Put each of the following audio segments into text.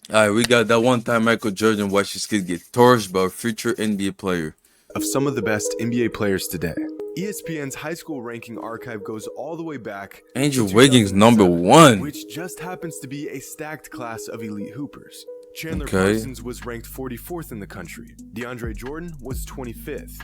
Alright, we got that one time Michael Jordan watched his kid get torched by a future NBA player. Of some of the best NBA players today. ESPN's high school ranking archive goes all the way back Andrew to Wiggins, 2007, #1. which just happens to be a stacked class of elite hoopers. Chandler Okay. Parsons was ranked 44th in the country. DeAndre Jordan was 25th.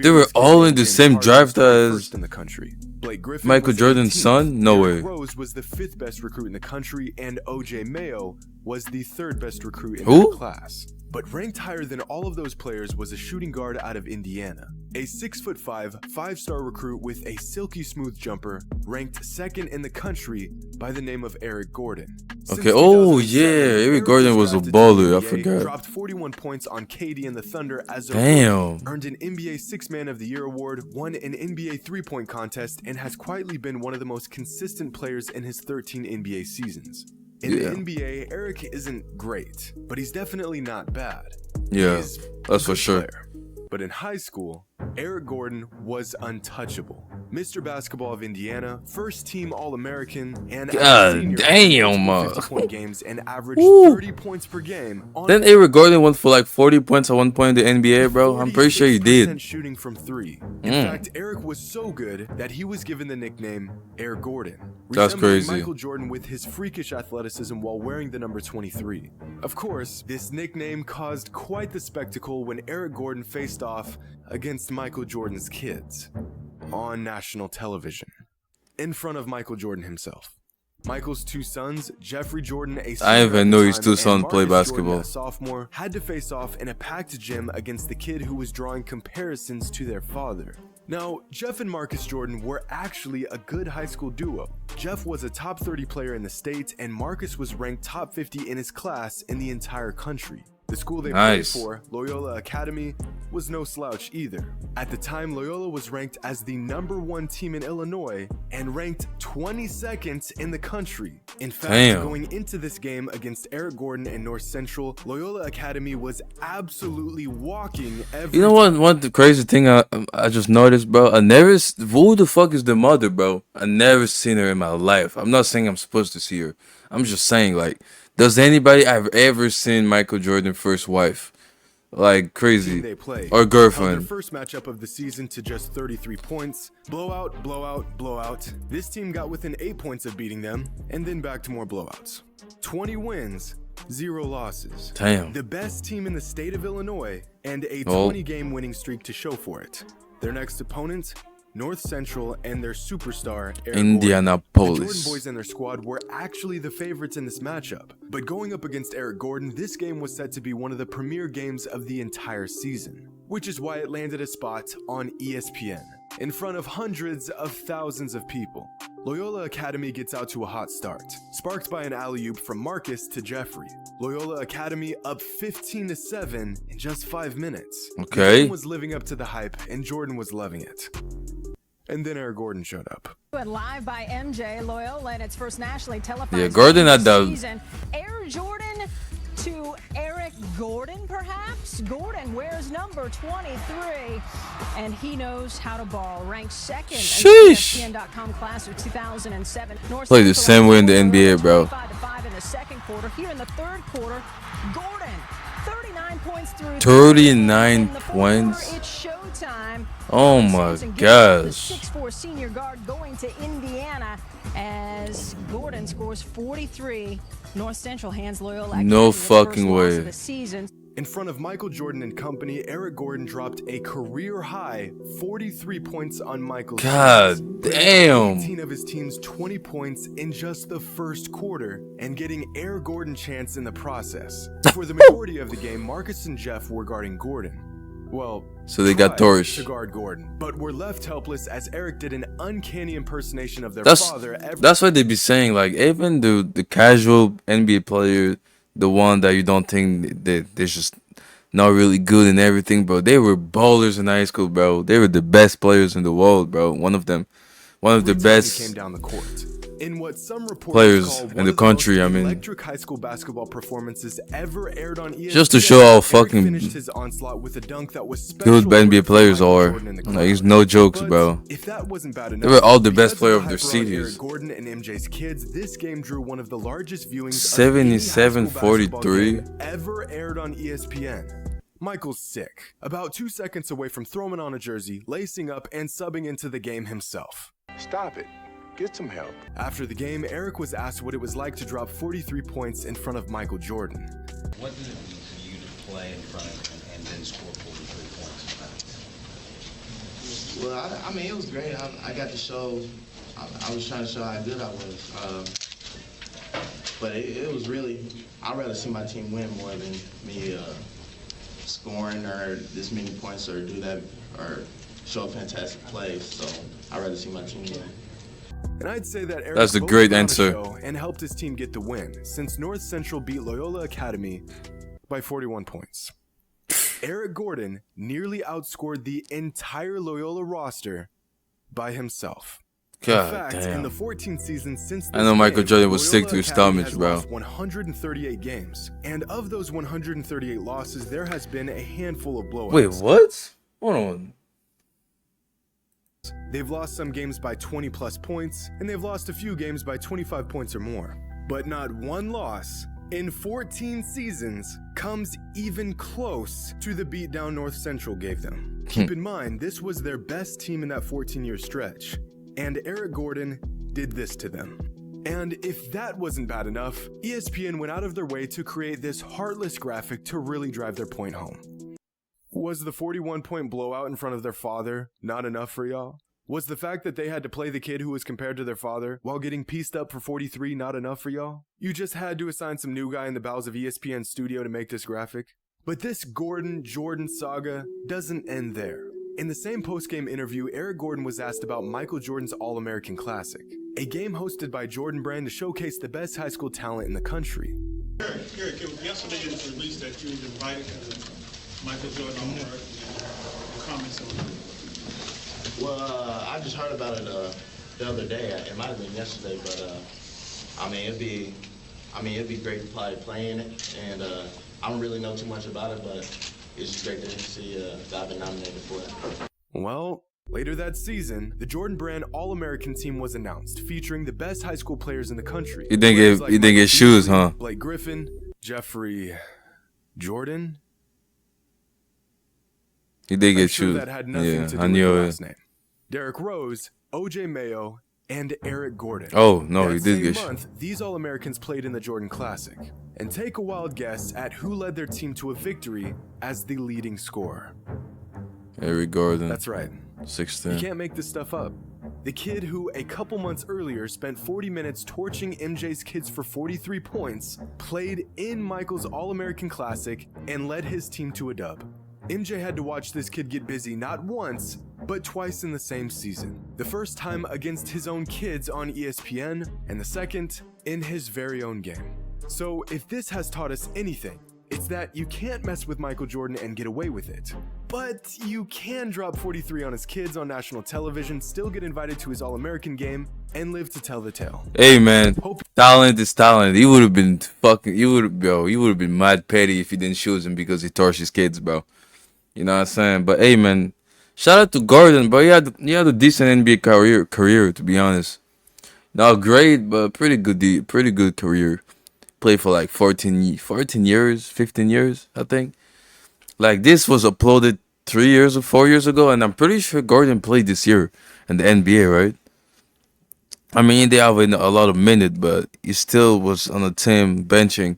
They were all in the same draft as first in the country. Blake Griffin Michael was Jordan's 18th. son? No Derrick way. Rose was the 5th best recruit in the country, and OJ Mayo was the 3rd best recruit in Who? that class. But ranked higher than all of those players was a shooting guard out of Indiana. A 6'5", 5-star recruit with a silky smooth jumper, ranked 2nd in the country by the name of Eric Gordon. Since Okay, oh 2007, yeah, Eric Gordon was a drafted to the baller, I NBA, forgot. Dropped 41 points on KD and the Thunder as a Damn. rookie, earned an NBA Six Man of the Year award, won an NBA three-point contest, and has quietly been one of the most consistent players in his 13 NBA seasons. In Yeah. the NBA, Eric isn't great, but he's definitely not bad. Yeah, He's that's a for good sure. player. But in high school, Eric Gordon was untouchable. Mr. Basketball of Indiana, first team All-American, and as a God senior, damn. 50-point games and averaged Woo. 30 points per game. On Then Eric Gordon went for like 40 points at one point in the NBA, bro. I'm pretty sure he 46% did. shooting from three. In fact, Eric was so good that he was given the nickname Air Gordon. That's resembling crazy. Michael Jordan with his freakish athleticism while wearing the number 23. Of course, this nickname caused quite the spectacle when Eric Gordon faced off against Michael Jordan's kids on national television in front of Michael Jordan himself. Michael's two sons, Jeffrey Jordan, a senior I even at the know his time, two and sons play Marcus Jordan, basketball. a sophomore, had to face off in a packed gym against the kid who was drawing comparisons to their father. Now, Jeff and Marcus Jordan were actually a good high school duo. Jeff was a top 30 player in the state, and Marcus was ranked top 50 in his class in the entire country. The school they Nice. played for, Loyola Academy, was no slouch either. At the time, Loyola was ranked as the #1 team in Illinois and ranked 22nd in the country. In fact, Damn. going into this game against Eric Gordon and North Central, Loyola Academy was absolutely walking every You know what? One the crazy thing I just noticed, bro. Who the fuck is the mother, bro? I never seen her in my life. I'm not saying I'm supposed to see her. I'm just saying, like, does anybody I've ever seen Michael Jordan's first wife? Like team crazy they played. or Held girlfriend? their first matchup of the season to just 33 points. Blowout, blowout, blowout. This team got within 8 points of beating them, and then back to more blowouts. 20 wins, 0 losses. Damn. The best team in the state of Illinois, and a Oh. 20-game winning streak to show for it. Their next opponent, North Central, and their superstar, Eric Gordon. The Indianapolis. Jordan boys and their squad were actually the favorites in this matchup. But going up against Eric Gordon, this game was set to be one of the premier games of the entire season, which is why it landed a spot on ESPN, in front of hundreds of thousands of people. Loyola Academy gets out to a hot start, sparked by an alley-oop from Marcus to Jeffrey. Loyola Academy up 15-7 in just 5 minutes. Okay. The team was living up to the hype, and Jordan was loving it. And then Eric Gordon showed up. And live by MJ, Loyola in its first nationally televised Yeah, Gordon game had this the- season. Air Jordan to Eric Gordon, perhaps? Gordon wears number 23, and he knows how to ball. Ranked second in Sheesh. ESPN.com class of 2007. North Play the Central same way in the Loyola NBA, bro. 25-5 in the second quarter. Here in the third quarter, Gordon, 39 points through 39 in the fourth quarter, points. It's showtime. Oh my The gosh. 6'4" senior guard going to Indiana as Gordon scores 43. North Central hands Loyola No Academy the first fucking loss way. of the season. In front of Michael Jordan and company, Eric Gordon dropped a career-high 43 points on Michael's God teams, damn. 18 of his team's 20 points in just the first quarter, and getting Air Gordon chance in the process. For the majority of the game, Marcus and Jeff were guarding Gordon. Well, So they got tried torched. to guard Gordon, but were left helpless as Eric did an uncanny impersonation of their That's father. that's what they be saying. Like even the casual NBA player, the one that you don't think they're just not really good and everything, bro. They were ballers in high school, bro. They were the best players in the world, bro. One of the Every time he came best. down the court. In what some reporters players call in one the of the most country. I mean, electric high school basketball performances ever aired on ESPN, just to show how Eric fucking finished his onslaught with a dunk that was good special NBA ordered for players Michael are. Jordan in the Like, it's crowd. no jokes, But bro. if that wasn't bad enough, They were all the best because player of of the their hype around cities. Eric Gordon and MJ's kids, this game drew one of the largest viewings of any high school basketball 77-43. game ever aired on ESPN. Michael's sick, about 2 seconds away from throwing on a jersey, lacing up, and subbing into the game himself. Stop it. Get some help. After the game, Eric was asked what it was like to drop 43 points in front of Michael Jordan. What did it mean for you to play in front of him and then score 43 points? Well, I mean, it was great. I got to show, I was trying to show how good I was. But it was really, I'd rather see my team win more than me scoring or this many points or do that or show fantastic plays. So I'd rather see my team win. And I'd say that Eric That's a both great put on answer. show and helped his team get the win, since North Central beat Loyola Academy by 41 points. Eric Gordon nearly outscored the entire Loyola roster by himself. God in fact, in damn. the 14 seasons since I know this Michael game, Jordan was Loyola sick to his Academy stomach, has bro. lost 138 games, and of those 138 losses, there has been a handful of blowouts. Wait, what? Hold on. They've lost some games by 20 plus points, and they've lost a few games by 25 points or more. But not one loss in 14 seasons comes even close to the beatdown North Central gave them. Keep in mind, this was their best team in that 14-year stretch, and Eric Gordon did this to them. And if that wasn't bad enough, ESPN went out of their way to create this heartless graphic to really drive their point home. Was the 41-point blowout in front of their father not enough for y'all? Was the fact that they had to play the kid who was compared to their father while getting pieced up for 43 not enough for y'all? You just had to assign some new guy in the bowels of ESPN's studio to make this graphic? But this Gordon-Jordan saga doesn't end there. In the same post-game interview, Eric Gordon was asked about Michael Jordan's All-American Classic, a game hosted by Jordan Brand to showcase the best high school talent in the country. Eric, yesterday it was released that you was invited to the Michael Jordan All-American. Comments on it? Well, I just heard about it the other day. It might have been yesterday, but I mean, it'd be great to probably play in it. And I don't really know too much about it, but it's just great to see that I've been nominated for it. Well, later that season, the Jordan Brand All-American team was announced, featuring the best high school players in the country. You didn't Players get like you didn't Michael get shoes, Beasley, huh? Blake Griffin, Jeffrey Jordan. You did I'm get sure shoes. that had nothing Yeah, to do I with knew the it. last name. Derrick Rose, OJ Mayo, and Eric Gordon. Oh no, That he did same get shoes. month, these All-Americans played in the Jordan Classic. And take a wild guess at who led their team to a victory as the leading scorer. Eric Gordon. That's right. 16. You can't make this stuff up. The kid who, a couple months earlier, spent 40 minutes torching MJ's kids for 43 points, played in Michael's All-American Classic and led his team to a dub. MJ had to watch this kid get busy not once, but twice in the same season. The first time against his own kids on ESPN, and the second in his very own game. So if this has taught us anything, it's that you can't mess with Michael Jordan and get away with it. But you can drop 43 on his kids on national television, still get invited to his All-American game, and live to tell the tale. Hey man, talent is talent. He would have been fucking. He would have been mad petty if he didn't choose him because he torched his kids, bro. You know what I'm saying? But hey man, shout out to Gordon, bro. He had a decent NBA career to be honest. Not great, but pretty good career. Played for like 14 years, 15 years, I think. Like this was uploaded 3 years or 4 years ago, and I'm pretty sure Gordon played this year in the NBA, right? I mean, they have a lot of minutes, but he still was on the team benching.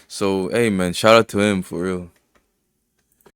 So hey man, shout out to him for real.